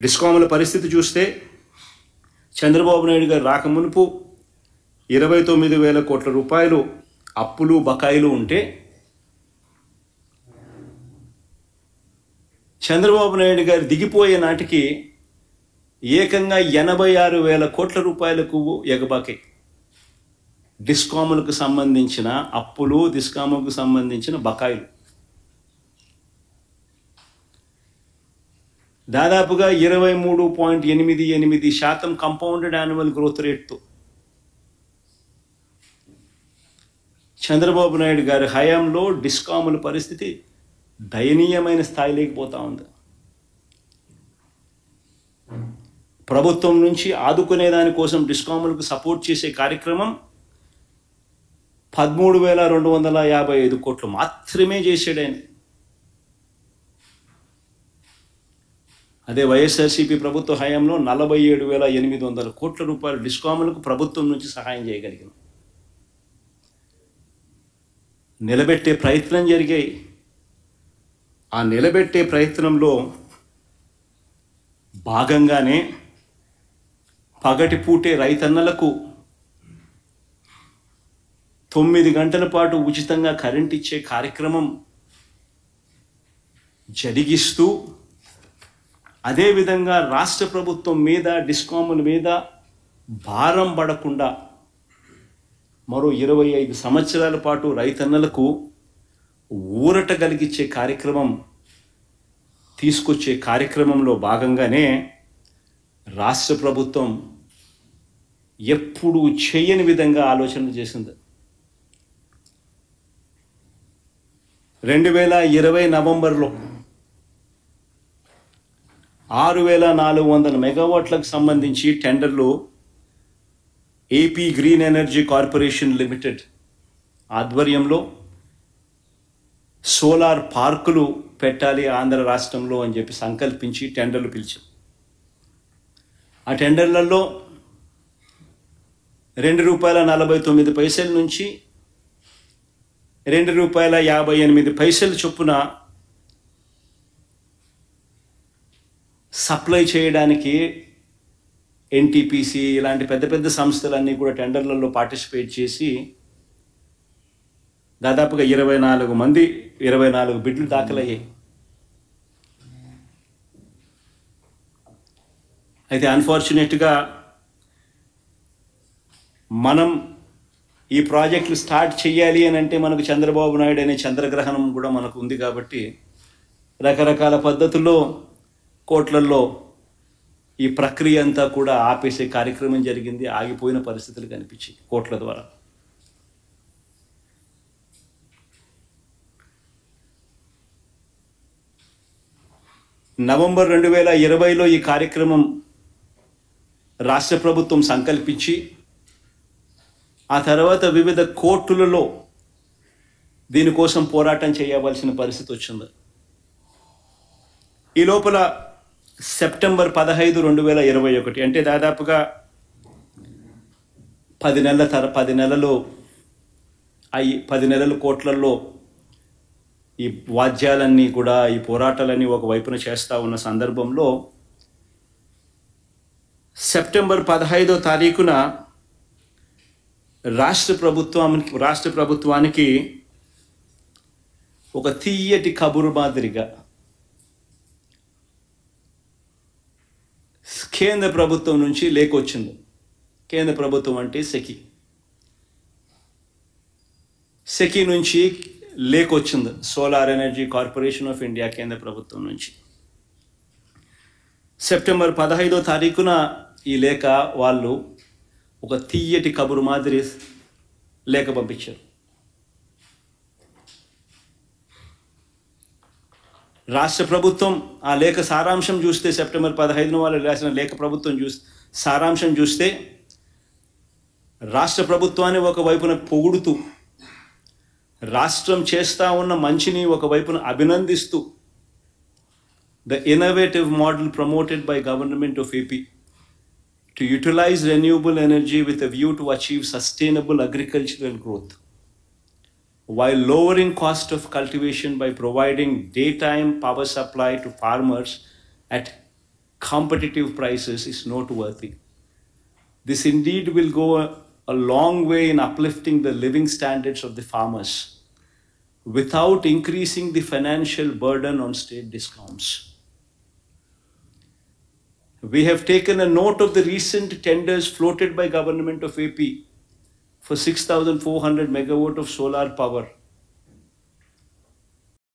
డిస్కాముల పరిస్థితి చూస్తే చంద్రబాబు నాయుడు గారు రాకమునుపు 29,000 కోట్ల రూపాయలు అప్పులు బకాయిలు ఉంటే చంద్రబాబు నాయుడు గారు దిగిపోయే నాటికి ఏకంగా 86,000 కోట్ల రూపాయలకు ఎగబాకాయి. డిస్కాములకు సంబంధించిన అప్పులు, డిస్కాములకు సంబంధించిన బకాయిలు దాదాపుగా 23.88% కంపౌండెడ్ యాన్యువల్ గ్రోత్ రేట్తో చంద్రబాబు నాయుడు గారి హయాంలో డిస్కాముల పరిస్థితి దయనీయమైన స్థాయిలోకి పోతా ఉంది. ప్రభుత్వం నుంచి ఆదుకునే దానికోసం డిస్కాములకు సపోర్ట్ చేసే కార్యక్రమం 13,255 కోట్లు మాత్రమే చేశాడు ఆయన. అదే వైఎస్ఆర్సీపీ ప్రభుత్వ హయాంలో 47,800 కోట్ల రూపాయలు డిస్కాములకు ప్రభుత్వం నుంచి సహాయం చేయగలిగాం. నిలబెట్టే ప్రయత్నం జరిగాయి. ఆ నిలబెట్టే ప్రయత్నంలో భాగంగానే పగటిపూటే రైతన్నలకు 9 గంటల పాటు ఉచితంగా కరెంట్ ఇచ్చే కార్యక్రమం జరిగిస్తూ, అదేవిధంగా రాష్ట్ర ప్రభుత్వం మీద, డిస్కాముల మీద భారం పడకుండా మరో 25 సంవత్సరాల పాటు రైతన్నలకు ఊరట కలిగించే కార్యక్రమం తీసుకొచ్చే కార్యక్రమంలో భాగంగానే రాష్ట్ర ప్రభుత్వం ఎప్పుడూ చేయని విధంగా ఆలోచన చేసింది. 2020 నవంబర్లో 6,400 మెగావాట్లకు సంబంధించి టెండర్లు AP green energy corporation limited ఆధ్వర్యంలో సోలార్ పార్కులు పెట్టాలి ఆంధ్ర రాష్ట్రంలో అని చెప్పి సంకల్పించి టెండర్లు పిలిచాం. ఆ టెండర్లలో ₹2.49 నుంచి ₹2.58 చొప్పున సప్లై చేయడానికి ఎన్టీపీసీ ఇలాంటి పెద్ద పెద్ద సంస్థలన్నీ కూడా టెండర్లలో పార్టిసిపేట్ చేసి దాదాపుగా 24 బిడ్లు దాఖలయ్యాయి. అయితే అన్ఫార్చునేట్గా మనం ఈ ప్రాజెక్టులు స్టార్ట్ చేయాలి అని అంటే మనకు చంద్రబాబు నాయుడు అనే చంద్రగ్రహణం కూడా మనకు ఉంది కాబట్టి రకరకాల పద్ధతుల్లో కోట్లల్లో ఈ ప్రక్రియ అంతా కూడా ఆపేసే కార్యక్రమం జరిగింది. ఆగిపోయిన పరిస్థితులు కనిపించాయి కోట్ల ద్వారా. నవంబర్ 2020లో ఈ కార్యక్రమం రాష్ట్ర ప్రభుత్వం సంకల్పించి ఆ తర్వాత వివిధ కోర్టులలో దీనికోసం పోరాటం చేయవలసిన పరిస్థితి వచ్చింది. ఈ లోపల సెప్టెంబర్ 15, 2021 అంటే దాదాపుగా 10 నెలలు కోట్లల్లో ఈ వాద్యాలన్నీ కూడా, ఈ పోరాటాలన్నీ ఒకవైపున చేస్తూ ఉన్న సందర్భంలో సెప్టెంబర్ 15వ తారీఖున రాష్ట్ర ప్రభుత్వానికి ఒక తీయటి కబురు మాదిరిగా కేంద్ర ప్రభుత్వం నుంచి లేఖ వచ్చింది. కేంద్ర ప్రభుత్వం అంటే సెకీ నుంచి లేఖ వచ్చింది. Solar energy corporation of India కేంద్ర ప్రభుత్వం నుంచి సెప్టెంబర్ 15వ తారీఖున ఈ లేఖ వాళ్ళు ఒక తీయటి కబురు మాదిరి లేఖ పంపించారు. రాష్ట్ర ప్రభుత్వం ఆ లేఖ సారాంశం చూస్తే, సెప్టెంబర్ 15న వాళ్ళు రాసిన లేఖ సారాంశం చూస్తే రాష్ట్ర ప్రభుత్వాన్ని ఒకవైపున పొగుడుతూ, రాష్ట్రం చేస్తూ ఉన్న మంచిని ఒకవైపున అభినందిస్తూ, the innovative model promoted by government of AP to utilize renewable energy with a view to achieve sustainable agricultural growth while lowering cost of cultivation by providing daytime power supply to farmers at competitive prices is noteworthy. This indeed will go a long way in uplifting the living standards of the farmers without increasing the financial burden on state discounts. We have taken a note of the recent tenders floated by Government of AP for 6,400 megawatt of solar power